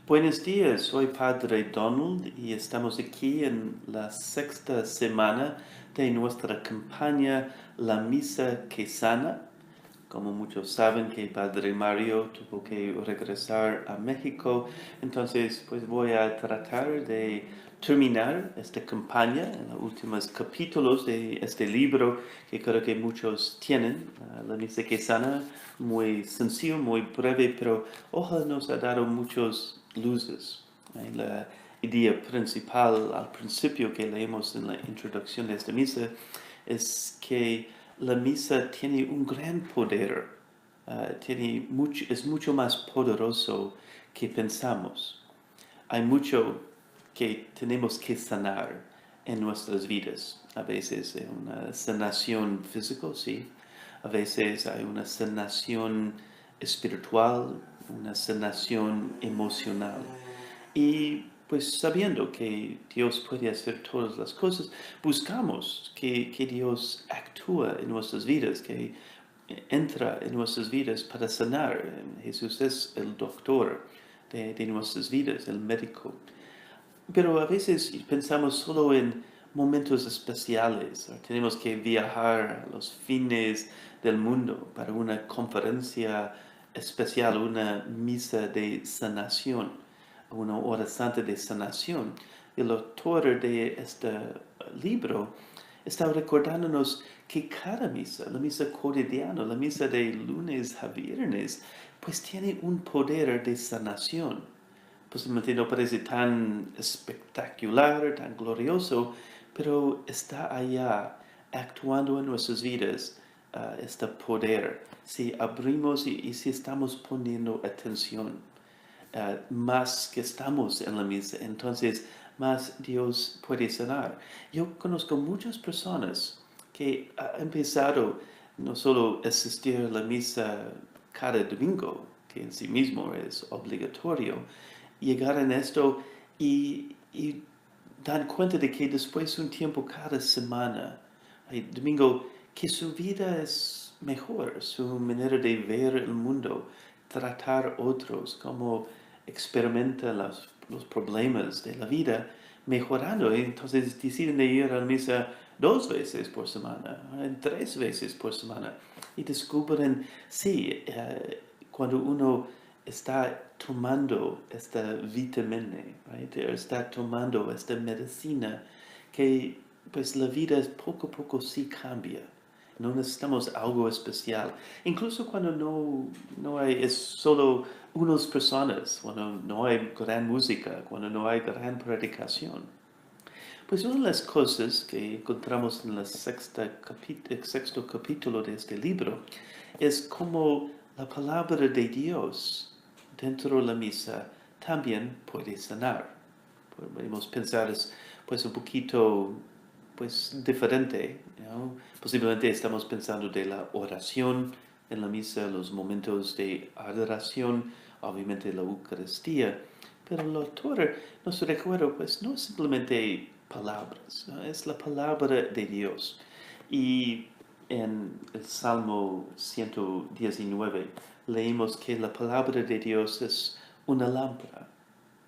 Buenos días, soy Padre Donald y estamos aquí en la sexta semana de nuestra campaña La Misa que Sana. Como muchos saben que Padre Mario tuvo que regresar a México, entonces pues voy a tratar de terminar esta campaña en los últimos capítulos de este libro que creo que muchos tienen, La Misa que Sana, muy sencillo, muy breve, pero ojalá nos ha dado muchos luces. La idea principal al principio que leemos en la introducción de esta misa es que la misa tiene un gran poder, es mucho más poderoso que pensamos. Hay mucho que tenemos que sanar en nuestras vidas. A veces hay una sanación física, sí. A veces hay una sanación espiritual, una sanación emocional. Y pues sabiendo que Dios puede hacer todas las cosas, buscamos que Dios actúa en nuestras vidas, que entra en nuestras vidas para sanar. Jesús es el doctor de nuestras vidas, el médico. Pero a veces pensamos solo en momentos especiales. Tenemos que viajar a los fines del mundo para una conferencia especial, una misa de sanación, una hora santa de sanación. El autor de este libro está recordándonos que cada misa, la misa cotidiana, la misa de lunes a viernes, pues tiene un poder de sanación. Posiblemente no parece tan espectacular, tan glorioso, pero está allá actuando en nuestras vidas este poder. Si abrimos y si estamos poniendo atención, más que estamos en la misa, entonces más Dios puede sanar. Yo conozco muchas personas que han empezado no solo a asistir a la misa cada domingo, que en sí mismo es obligatorio, llegar en esto y dan cuenta de que después de un tiempo cada semana, el domingo, que su vida es mejor, su manera de ver el mundo, tratar otros, cómo experimenta los problemas de la vida, mejorando. Entonces deciden de ir a la misa 2 veces por semana, 3 veces por semana, y descubren, sí, cuando uno está tomando esta vitamina, right? Está tomando esta medicina, que pues la vida poco a poco sí cambia. No necesitamos algo especial. Incluso cuando no hay, es solo unas personas, cuando no hay gran música, cuando no hay gran predicación. Pues una de las cosas que encontramos en el sexto capítulo de este libro es cómo la palabra de Dios dentro de la misa también puede sanar. Podemos pensar es pues un poquito pues diferente, ¿no? Posiblemente estamos pensando de la oración en la misa, los momentos de adoración, obviamente la Eucaristía, pero el autor nos recuerda pues no es simplemente palabras, ¿no? Es la palabra de Dios. Y en el Salmo 119 leímos que la palabra de Dios es una lámpara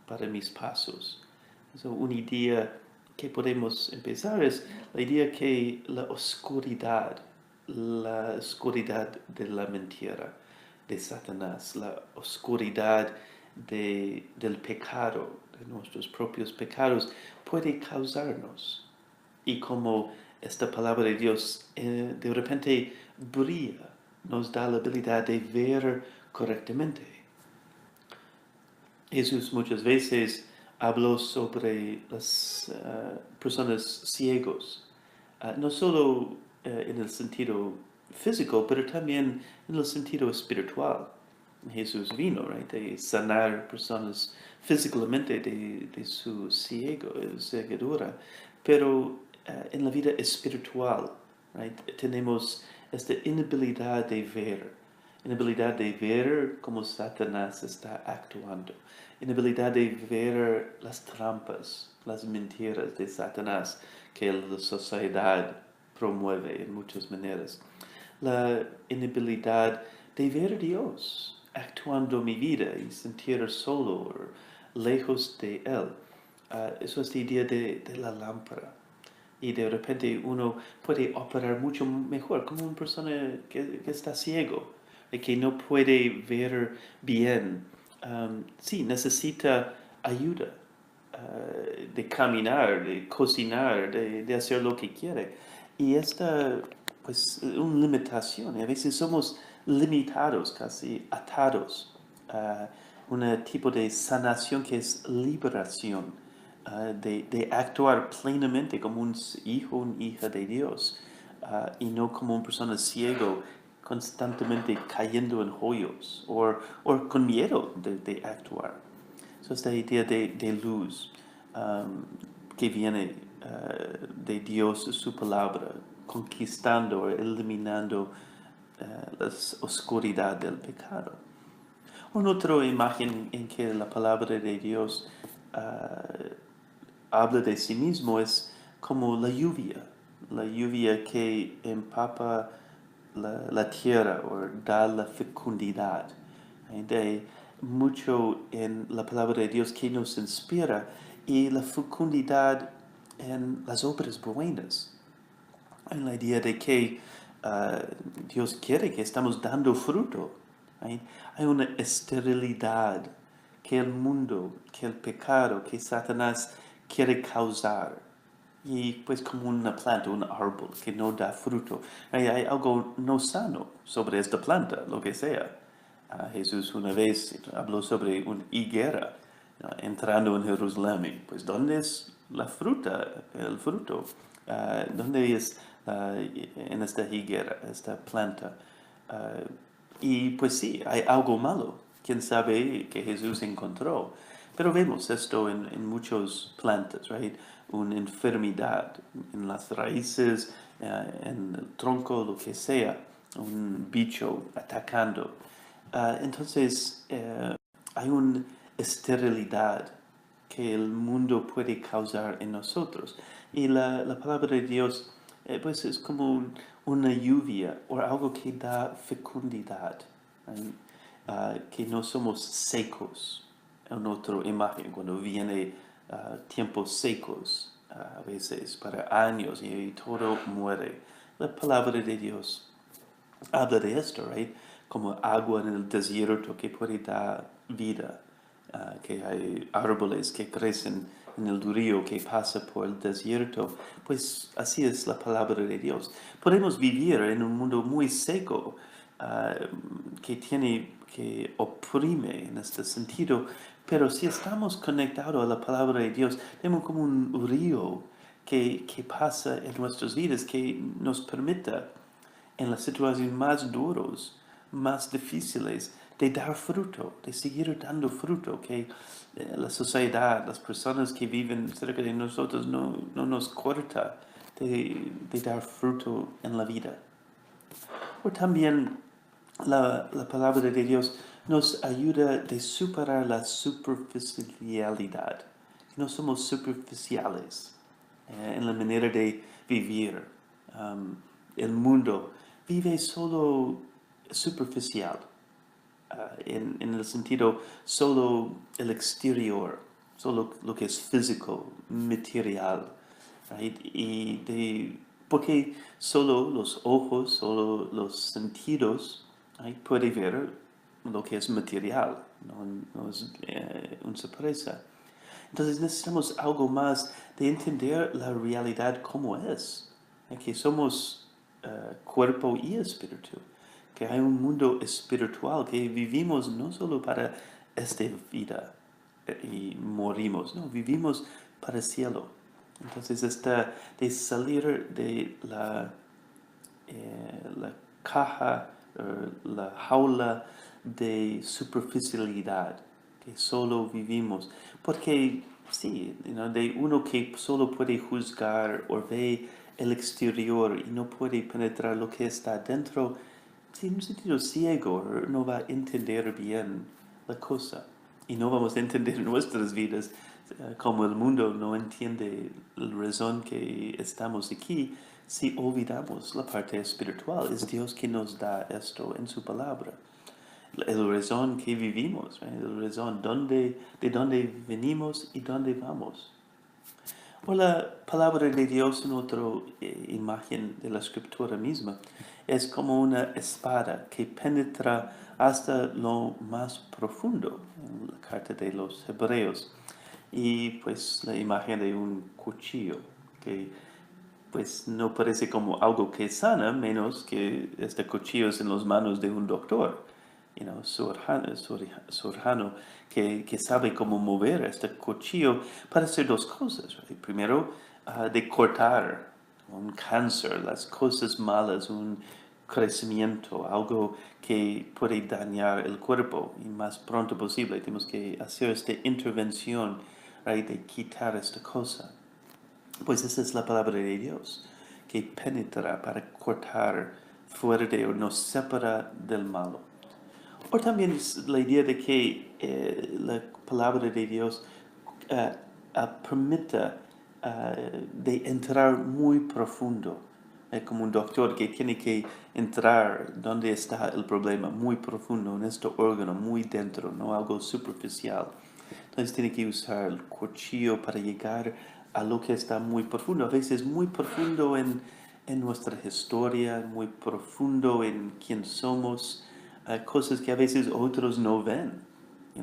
para mis pasos. Una idea que podemos empezar es la idea que la oscuridad de la mentira de Satanás, la oscuridad del pecado, de nuestros propios pecados, puede causarnos. Y como esta palabra de Dios de repente brilla, nos da la habilidad de ver correctamente. Jesús muchas veces habló sobre las personas ciegos, no solo en el sentido físico, pero también en el sentido espiritual. Jesús vino, right, de sanar personas físicamente de su ceguedura, pero en la vida espiritual, right, tenemos esta inhabilidad de ver cómo Satanás está actuando, inhabilidad de ver las trampas, las mentiras de Satanás que la sociedad promueve en muchas maneras, la inhabilidad de ver a Dios actuando en mi vida y sentir solo, lejos de Él. Eso es la idea de la lámpara. Y de repente uno puede operar mucho mejor, como una persona que está ciego, y que no puede ver bien. Sí, necesita ayuda de caminar, de cocinar, de hacer lo que quiere. Y esta, pues, una limitación. Y a veces somos limitados, casi atados a un tipo de sanación que es liberación, de actuar plenamente como un hijo, una hija de Dios, y no como una persona ciego constantemente cayendo en hoyos o con miedo de actuar. So, esta idea de luz que viene de Dios, su palabra, conquistando, eliminando la oscuridad del pecado. Una otra imagen en que la palabra de Dios habla de sí mismo es como la lluvia que empapa la tierra o da la fecundidad. Hay mucho en la palabra de Dios que nos inspira y la fecundidad en las obras buenas, en la idea de que Dios quiere que estamos dando fruto. Hay una esterilidad que el mundo, que el pecado, que Satanás quiere causar. Y pues como una planta, un árbol que no da fruto. Hay algo no sano sobre esta planta, lo que sea. Jesús una vez habló sobre una higuera entrando en Jerusalén. Pues ¿dónde es la fruta, el fruto? ¿Dónde es en esta higuera, esta planta? Y pues sí, hay algo malo. ¿Quién sabe que Jesús encontró? Pero vemos esto en muchas plantas, right? Una enfermedad en las raíces, en el tronco, lo que sea, un bicho atacando. Entonces, hay una esterilidad que el mundo puede causar en nosotros. Y la palabra de Dios, pues es como una lluvia o algo que da fecundidad, que no somos secos. En otra imagen, cuando viene tiempos secos, a veces para años y todo muere. La palabra de Dios habla de esto, right? Como agua en el desierto que puede dar vida, que hay árboles que crecen en el río que pasa por el desierto. Pues así es la palabra de Dios. Podemos vivir en un mundo muy seco, que oprime en este sentido, pero si estamos conectados a la palabra de Dios, tenemos como un río que pasa en nuestras vidas, que nos permita en las situaciones más duras, más difíciles, de dar fruto, de seguir dando fruto, que la sociedad, las personas que viven cerca de nosotros no nos corta de dar fruto en la vida. O también la palabra de Dios nos ayuda de superar la superficialidad. No somos superficiales en la manera de vivir. El mundo vive solo superficial, en el sentido solo el exterior, solo lo que es físico, material. Right? Porque solo los ojos, solo los sentidos puede ver lo que es material, no es una sorpresa. Entonces necesitamos algo más de entender la realidad como es, que somos cuerpo y espíritu, que hay un mundo espiritual, que vivimos no solo para esta vida y morimos, no, vivimos para el cielo. Entonces de salir de la caja, la jaula de superficialidad que solo vivimos. Porque sí, de uno que solo puede juzgar o ve el exterior y no puede penetrar lo que está dentro, sí, en un sentido ciego, no va a entender bien la cosa. Y no vamos a entender nuestras vidas como el mundo no entiende la razón que estamos aquí si olvidamos la parte espiritual. Es Dios que nos da esto en su palabra. el razón que vivimos, ¿right? El razón de dónde venimos y dónde vamos. O la palabra de Dios en otra imagen de la escritura misma es como una espada que penetra hasta lo más profundo, en la carta de los Hebreos. Y pues la imagen de un cuchillo que pues no parece como algo que sana, menos que este cuchillo es en las manos de un doctor, surjano, que sabe cómo mover este cuchillo para hacer dos cosas, right? Primero, de cortar un cáncer, las cosas malas, un crecimiento, algo que puede dañar el cuerpo y más pronto posible. Tenemos que hacer esta intervención, right, de quitar esta cosa. Pues esa es la palabra de Dios, que penetra para cortar fuerte o nos separa del malo. O también es la idea de que la palabra de Dios permita de entrar muy profundo. Como un doctor que tiene que entrar donde está el problema, muy profundo, en este órgano, muy dentro, no algo superficial. Entonces tiene que usar el cuchillo para llegar a lo que está muy profundo. A veces muy profundo en nuestra historia, muy profundo en quién somos, cosas que a veces otros no ven. Y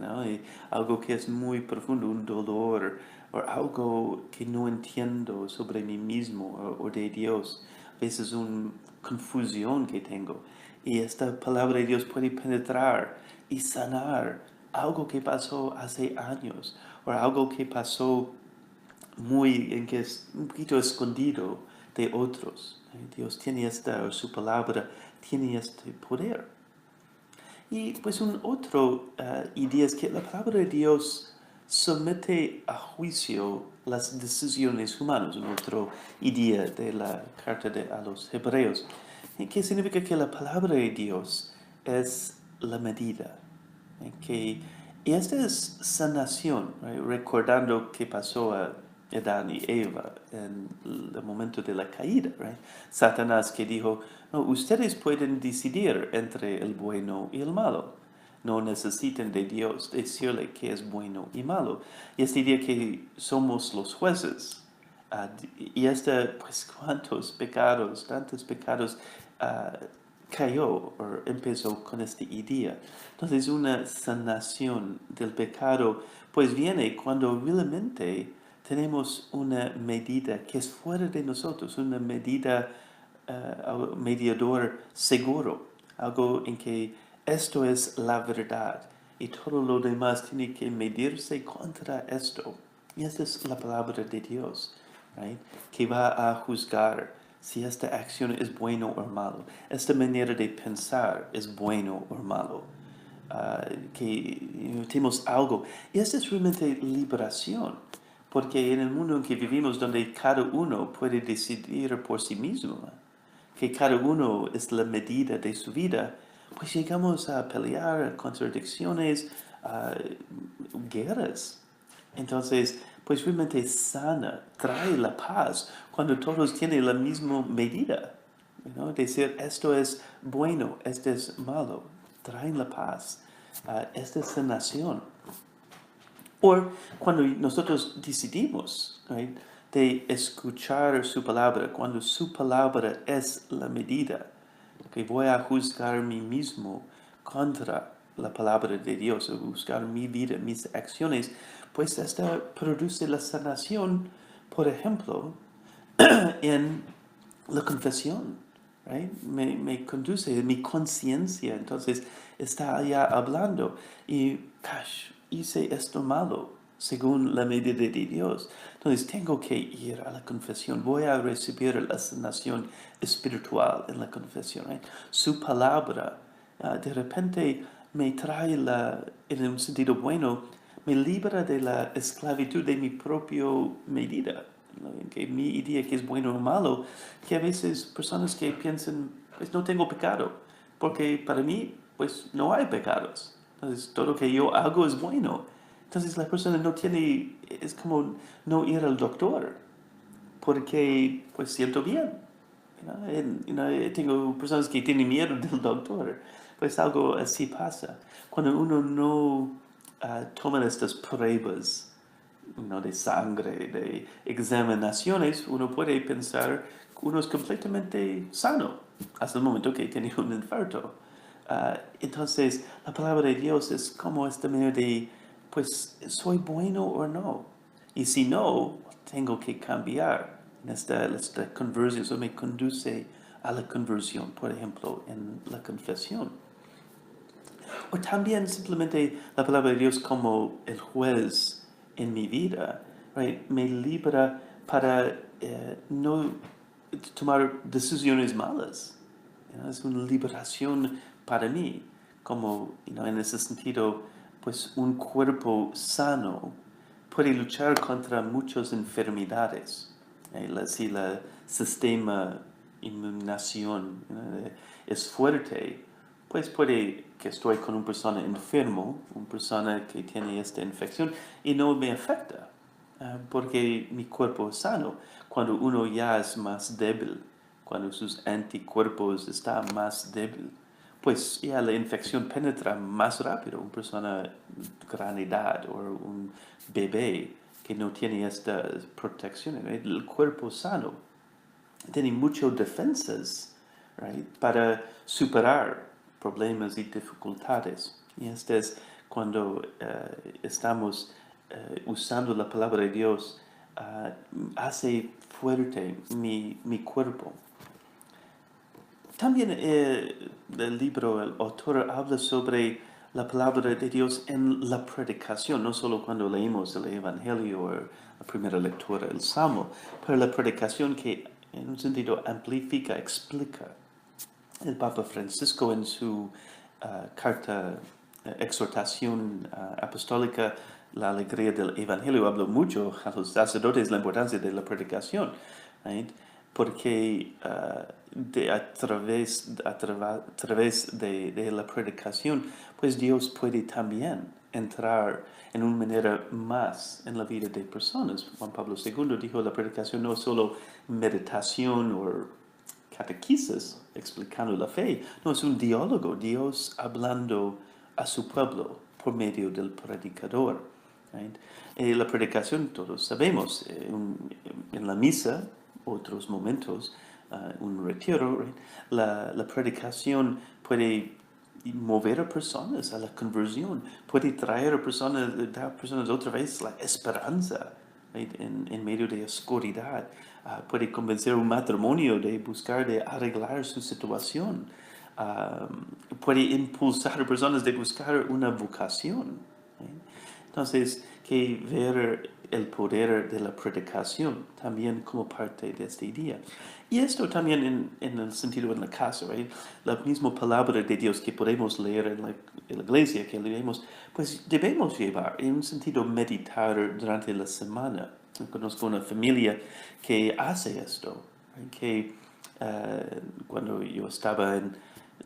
algo que es muy profundo, un dolor o algo que no entiendo sobre mí mismo o de Dios. A veces una confusión que tengo. Y esta palabra de Dios puede penetrar y sanar algo que pasó hace años o algo que pasó en que es un poquito escondido de otros. Dios tiene su palabra tiene este poder. Y pues un otro idea es que la palabra de Dios somete a juicio las decisiones humanas, un otro idea de la carta a los Hebreos, que significa que la palabra de Dios es la medida, y esta es sanación, right? Recordando qué pasó a Adán y Eva en el momento de la caída, right? Satanás que dijo, no, ustedes pueden decidir entre el bueno y el malo. No necesitan de Dios decirle que es bueno y malo. Y este día que somos los jueces. Y pues, cuántos pecados, tantos pecados cayó o empezó con esta idea. Entonces, una sanación del pecado, pues viene cuando realmente tenemos una medida que es fuera de nosotros, una medida, mediador seguro, algo en que esto es la verdad y todo lo demás tiene que medirse contra esto. Y esta es la palabra de Dios, right? Que va a juzgar si esta acción es bueno o malo. Esta manera de pensar es bueno o malo. Que tenemos algo. Y esta es realmente liberación. Porque en el mundo en que vivimos, donde cada uno puede decidir por sí mismo, que cada uno es la medida de su vida, pues llegamos a pelear, contradicciones, guerras. Entonces, pues realmente sana, trae la paz cuando todos tienen la misma medida. Decir esto es bueno, esto es malo, traen la paz. Esta es sanación. O cuando nosotros decidimos, right, de escuchar su palabra, cuando su palabra es la medida, que voy a juzgar a mí mismo contra la palabra de Dios, o buscar mi vida, mis acciones, pues esta produce la sanación, por ejemplo, en la confesión, right? Me conduce, mi conciencia, entonces está allá hablando y, hice esto malo según la medida de Dios. Entonces tengo que ir a la confesión, voy a recibir la sanación espiritual en la confesión, right? Su palabra de repente me trae en un sentido bueno, me libra de la esclavitud de mi propia medida, en que mi idea que es bueno o malo, que a veces personas que piensan, pues no tengo pecado, porque para mí, pues no hay pecados. Entonces todo lo que yo hago es bueno. Entonces la persona no tiene, es como no ir al doctor, porque pues siento bien. Tengo personas que tienen miedo del doctor, Pues algo así pasa. Cuando uno no toma estas pruebas, ¿no?, de sangre, de examinaciones, uno puede pensar que uno es completamente sano hasta el momento que tiene un infarto. Entonces, la palabra de Dios es como esta manera de, pues, ¿soy bueno o no? Y si no, tengo que cambiar. Esta conversión, eso me conduce a la conversión, por ejemplo, en la confesión. O también simplemente la palabra de Dios como el juez en mi vida, right? Me libra para no tomar decisiones malas. Es una liberación para mí, como en ese sentido, pues un cuerpo sano puede luchar contra muchas enfermedades. Si el sistema inmunización es fuerte, pues puede que estoy con una persona enfermo, una persona que tiene esta infección y no me afecta, porque mi cuerpo es sano. Cuando uno ya es más débil, cuando sus anticuerpos están más débil, pues ya la infección penetra más rápido. Una persona de gran edad o un bebé que no tiene esta protección, ¿right? El cuerpo sano tiene muchas defensas, right, para superar problemas y dificultades. Y este es cuando estamos usando la palabra de Dios, hace fuerte mi cuerpo. También el libro, el autor habla sobre la palabra de Dios en la predicación, no solo cuando leemos el Evangelio o la primera lectura, el Salmo, pero la predicación que en un sentido amplifica, explica. El Papa Francisco en su carta, exhortación apostólica, la alegría del Evangelio, habló mucho a los sacerdotes la importancia de la predicación, right? Porque a través de la predicación, pues Dios puede también entrar en una manera más en la vida de personas. Juan Pablo II dijo, la predicación no es solo meditación o catequesis explicando la fe, no, es un diálogo, Dios hablando a su pueblo por medio del predicador. Right? La predicación, todos sabemos, en la misa, otros momentos, un retiro, right? La predicación puede mover a personas a la conversión, puede traer a personas, dar a personas otra vez la esperanza, right? En medio de oscuridad. Puede convencer a un matrimonio de buscar de arreglar su situación. Puede impulsar a personas de buscar una vocación. ¿Eh? Entonces, que ver el poder de la predicación también como parte de este día. Y esto también en el sentido en la casa, ¿right? La misma palabra de Dios que podemos leer en la iglesia, que leemos, pues debemos llevar en un sentido meditar durante la semana. Conozco una familia que hace esto, ¿right? Que cuando yo estaba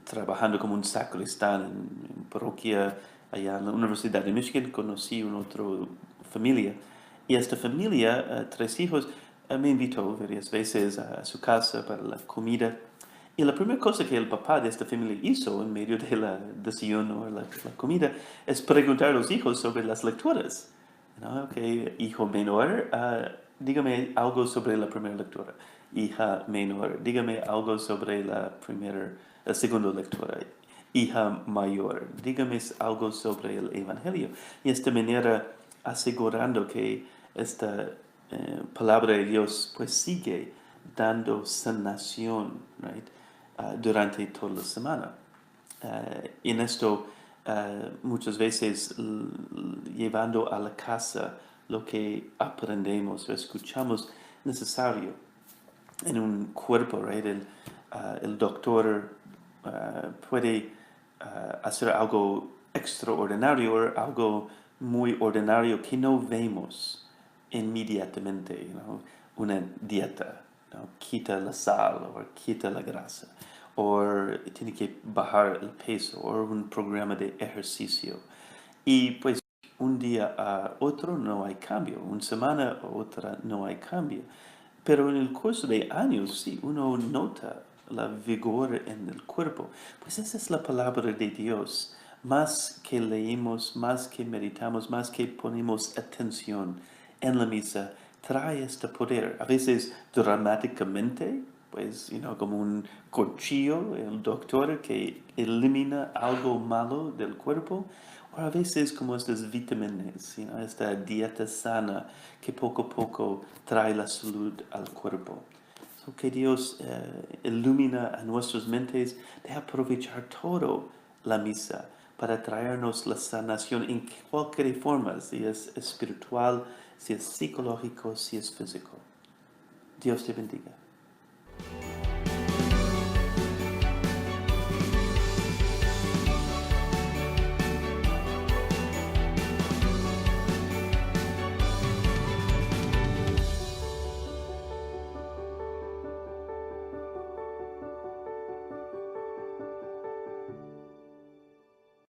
trabajando como un sacristán en parroquia allá en la Universidad de Michigan, conocí una otra familia. Y esta familia, 3 hijos, me invitó varias veces a su casa para la comida. Y la primera cosa que el papá de esta familia hizo en medio de la desayuno o la comida es preguntar a los hijos sobre las lecturas. ¿No? Okay, hijo menor, dígame algo sobre la primera lectura. Hija menor, dígame algo sobre la segunda lectura. Hija mayor, dígame algo sobre el Evangelio. Y de esta manera asegurando que esta palabra de Dios pues sigue dando sanación, right? Durante toda la semana. Y en esto muchas veces llevando a la casa lo que aprendemos o escuchamos necesario en un cuerpo, right? El doctor puede hacer algo extraordinario o algo muy ordinario que no vemos inmediatamente, una dieta, quita la sal o quita la grasa, o tiene que bajar el peso, o un programa de ejercicio. Y pues un día a otro no hay cambio, una semana a otra no hay cambio. Pero en el curso de años, sí, uno nota la vigor en el cuerpo. Pues esa es la palabra de Dios. Más que leemos, más que meditamos, más que ponemos atención en la misa, trae este poder. A veces dramáticamente, pues, como un cuchillo, el doctor que elimina algo malo del cuerpo, o a veces como estas vitaminas, esta dieta sana que poco a poco trae la salud al cuerpo. So que Dios ilumina a nuestras mentes de aprovechar todo la misa para traernos la sanación en cualquier forma, si es espiritual, si es psicológico, si es físico. Dios te bendiga.